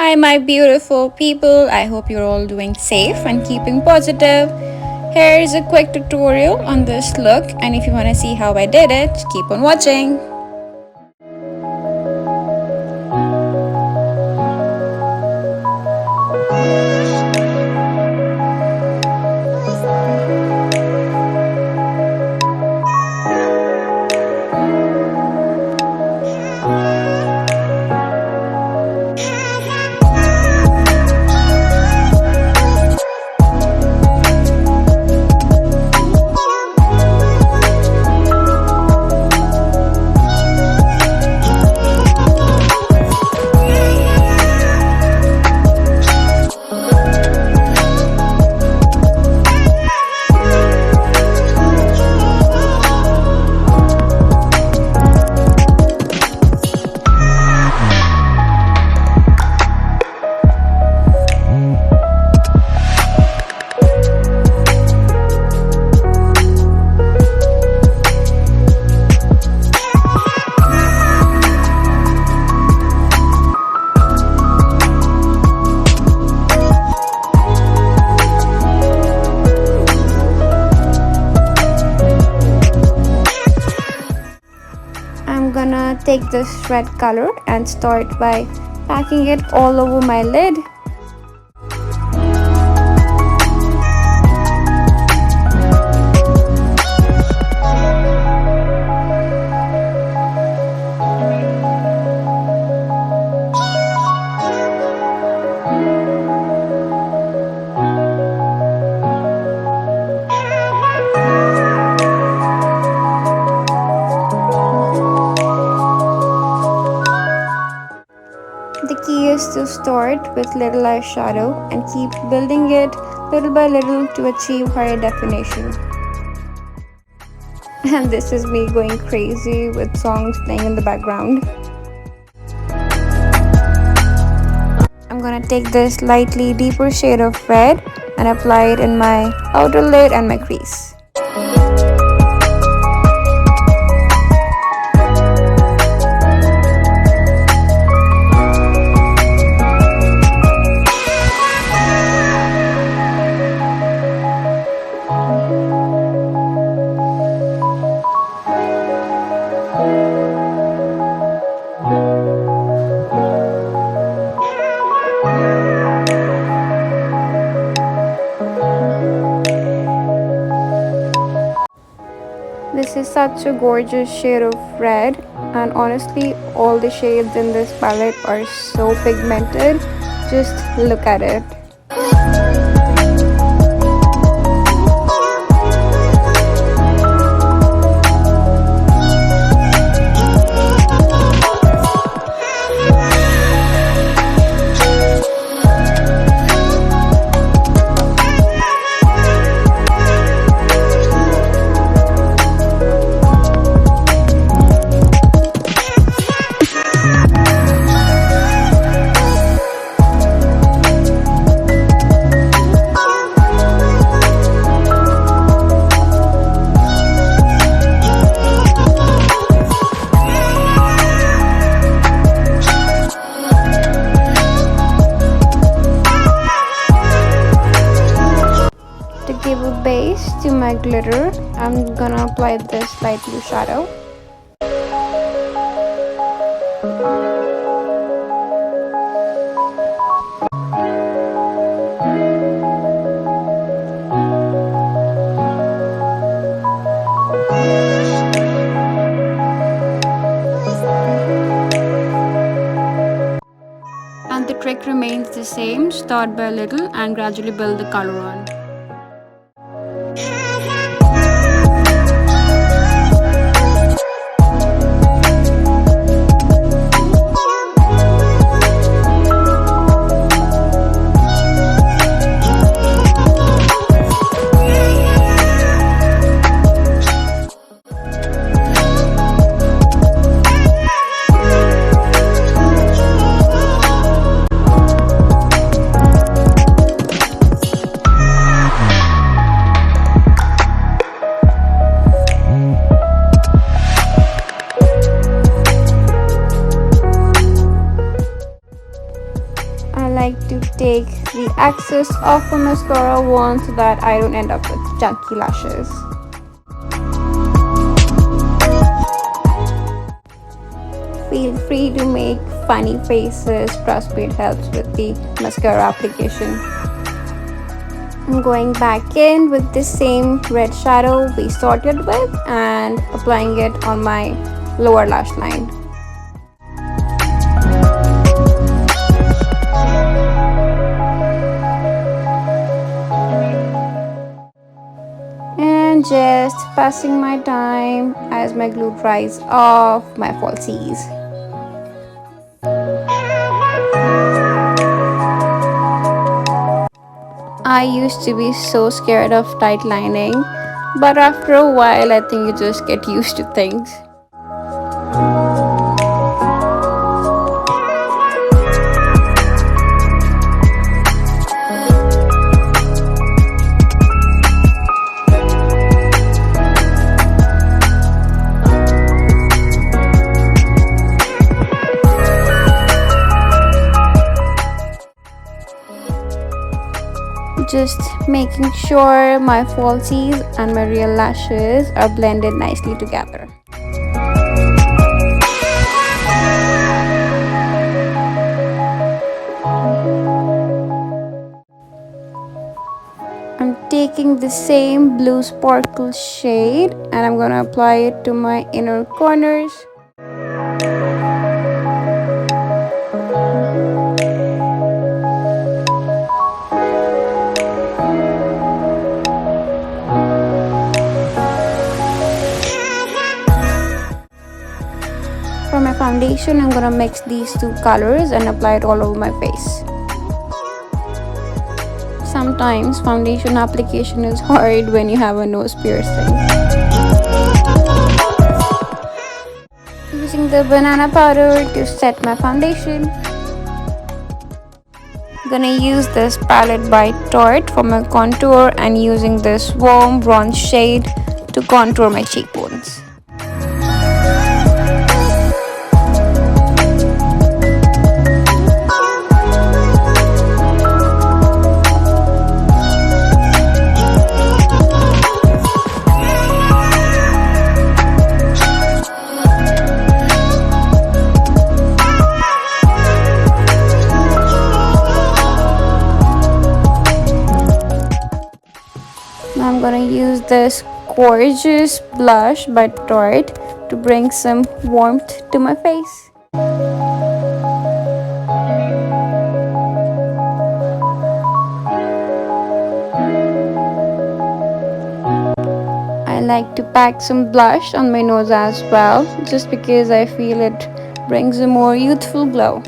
Hi, my beautiful people. I hope you're all doing safe and keeping positive. Here is a quick tutorial on this look, and if you want to see how I did it, keep on watching. I'm gonna take this red color and start by packing it all over my lid. The key is to start with little eyeshadow and keep building it little by little to achieve higher definition. And this is me going crazy with songs playing in the background. I'm gonna take this slightly deeper shade of red and apply it in my outer lid and my crease. This is such a gorgeous shade of red, and honestly all the shades in this palette are so pigmented. Just look at it. To give a base to my glitter, I'm gonna apply this light blue shadow. And the trick remains the same, start by little and gradually build the color on. like to take the excess of the mascara one so that I don't end up with chunky lashes. Feel free to make funny faces, trust me, it helps with the mascara application. I'm going back in with the same red shadow we started with and applying it on my lower lash line. And just passing my time as my glue dries off my falsies. I used to be so scared of tight lining, but after a while I think you just get used to things. Just making sure my falsies and my real lashes are blended nicely together. I'm taking the same blue sparkle shade and I'm gonna apply it to my inner corners. For my foundation, I'm gonna mix these two colors and apply it all over my face. Sometimes foundation application is hard when you have a nose piercing. Using the banana powder to set my foundation. Gonna use this palette by Tarte for my contour and using this warm bronze shade to contour my cheekbones. I'm gonna use this gorgeous blush by Tarte to bring some warmth to my face. I like to pack some blush on my nose as well, just because I feel it brings a more youthful glow.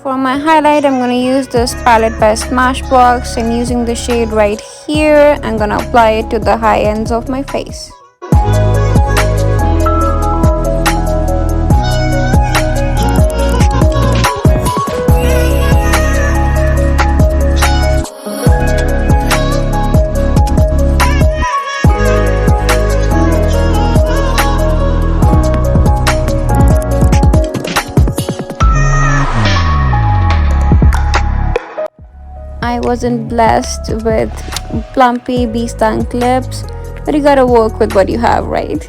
For my highlight, I'm going to use this palette by Smashbox and using the shade right here, I'm going to apply it to the high ends of my face. I wasn't blessed with plumpy bee-stung lips, but you gotta work with what you have, right?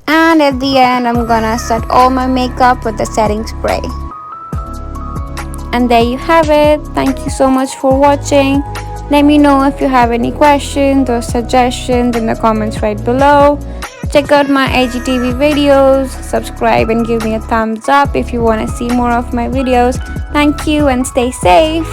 And at the end, I'm gonna set all my makeup with the setting spray. And there you have it. Thank you so much for watching. Let me know if you have any questions or suggestions in the comments right below. Check out my IGTV videos, subscribe and give me a thumbs up if you want to see more of my videos. Thank you and stay safe.